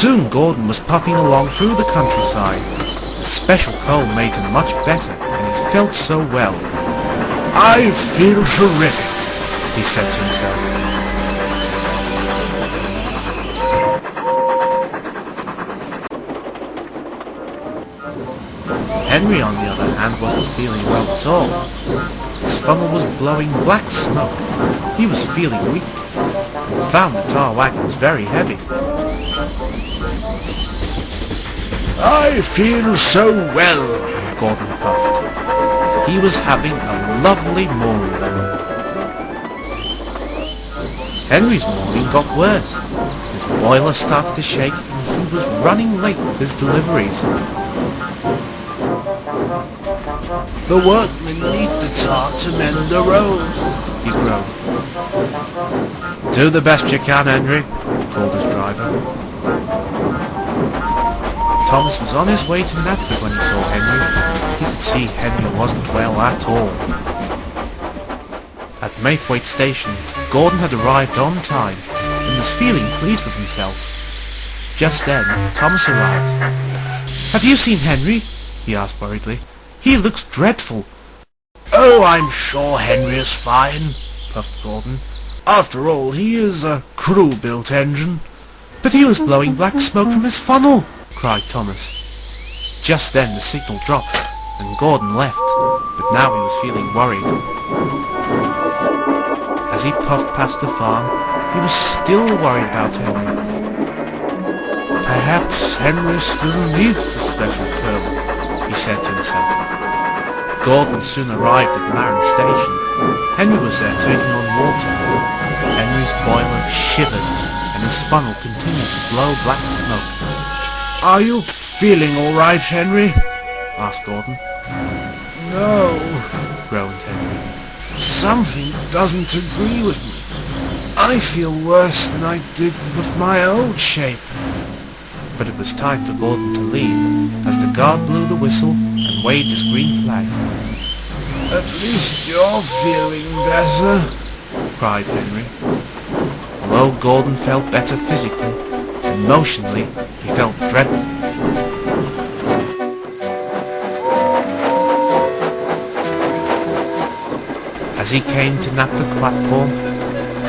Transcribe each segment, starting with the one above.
Soon Gordon was puffing along through the countryside. The special coal made him much better, and he felt so well. "I feel terrific," he said to himself. Henry, on the other hand, wasn't feeling well at all. His funnel was blowing black smoke. He was feeling weak, and found the tar wagons very heavy. "I feel so well," Gordon puffed. He was having a lovely morning. Henry's morning got worse. His boiler started to shake, and he was running late with his deliveries. "The workmen need the tar to mend the road," he groaned. "Do the best you can, Henry," called his driver. Thomas was on his way to Stratford when he saw Henry. He could see Henry wasn't well at all. At Maythwaite Station, Gordon had arrived on time and was feeling pleased with himself. Just then, Thomas arrived. "Have you seen Henry?" he asked worriedly. "He looks dreadful." "Oh, I'm sure Henry is fine," puffed Gordon. "After all, he is a crew-built engine." "But he was blowing black smoke from his funnel!" cried Thomas. Just then the signal dropped, and Gordon left, but now he was feeling worried. As he puffed past the farm, he was still worried about Henry. "Perhaps Henry still needs the special coal," he said to himself. Gordon soon arrived at Narrated Station. Henry was there taking on water. Henry's boiler shivered, and his funnel continued to blow black smoke. "Are you feeling all right, Henry?" asked Gordon. "No," groaned Henry. "Something doesn't agree with me. I feel worse than I did with my old shape." But it was time for Gordon to leave, as the guard blew the whistle and waved his green flag. "At least you're feeling better," cried Henry. Although Gordon felt better physically, emotionally he felt dreadful. As he came to Stratford platform,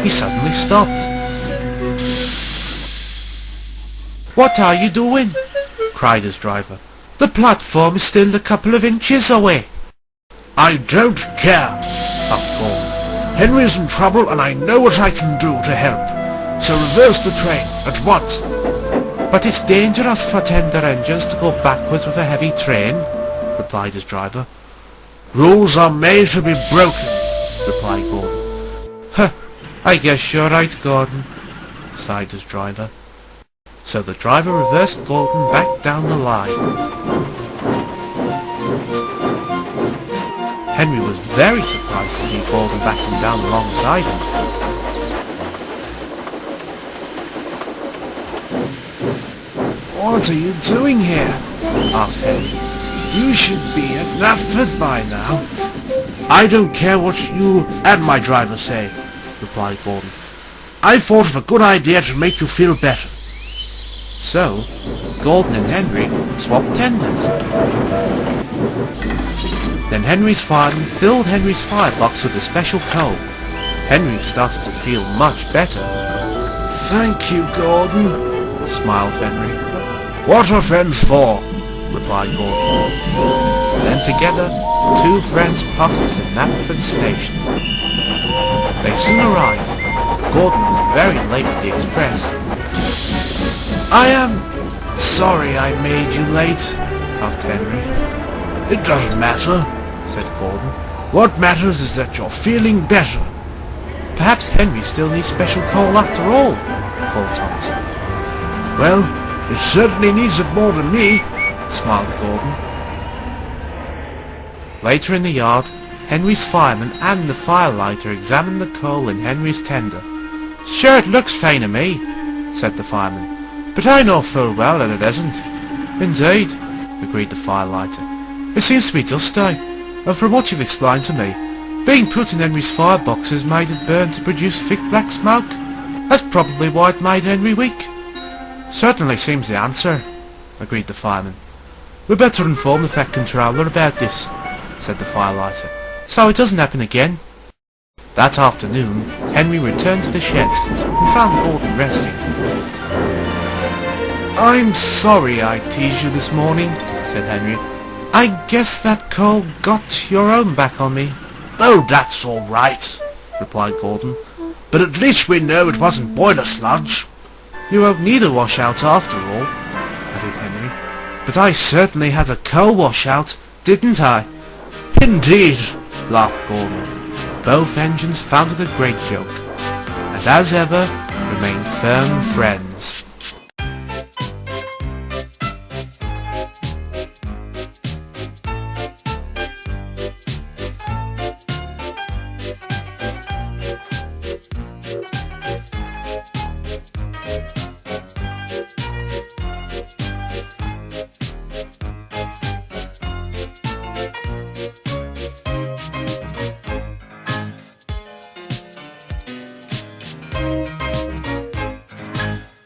he suddenly stopped. "What are you doing?" cried his driver. "The platform is still a couple of inches away." "I don't care," puffed Gordon. "Henry's in trouble and I know what I can do to help. So reverse the train at once." "But it's dangerous for tender engines to go backwards with a heavy train," replied his driver. "Rules are made to be broken," replied Gordon. "Huh, I guess you're right, Gordon," sighed his driver. So the driver reversed Gordon back down the line. Henry was very surprised to see Gordon backing down alongside him. "What are you doing here?" asked Henry. "You should be at Stratford by now." "I don't care what you and my driver say," replied Gordon. "I thought of a good idea to make you feel better." So, Gordon and Henry swapped tenders. Then Henry's fireman filled Henry's firebox with the special coal. Henry started to feel much better. "Thank you, Gordon," smiled Henry. "What are friends for?" replied Gordon. Then together, the two friends puffed to Stratford Station. They soon arrived. Gordon was very late for the express. "I am sorry I made you late," puffed Henry. "It doesn't matter," said Gordon. "What matters is that you're feeling better." "Perhaps Henry still needs special coal after all," called Thomas. "Well, it certainly needs it more than me," smiled Gordon. Later in the yard, Henry's fireman and the firelighter examined the coal in Henry's tender. "Sure, it looks fine to me," said the fireman. "But I know full well that it isn't." "Indeed," agreed the firelighter. "It seems to be dusty, and from what you've explained to me, being put in Henry's fireboxes made it burn to produce thick black smoke. That's probably why it made Henry weak." Certainly seems the answer, agreed the fireman. We'd better inform the Tech Controller about this, said the firelighter, so it doesn't happen again. That afternoon, Henry returned to the sheds and found Gordon resting. I'm sorry I teased you this morning, said Henry. I guess that coal got your own back on me. Oh, that's all right, replied Gordon. But at least we know it wasn't boiler sludge. You won't need a washout after all, added Henry. But I certainly had a coal washout, didn't I? Indeed, laughed Gordon. Both engines found it a great joke, and as ever remained firm friends.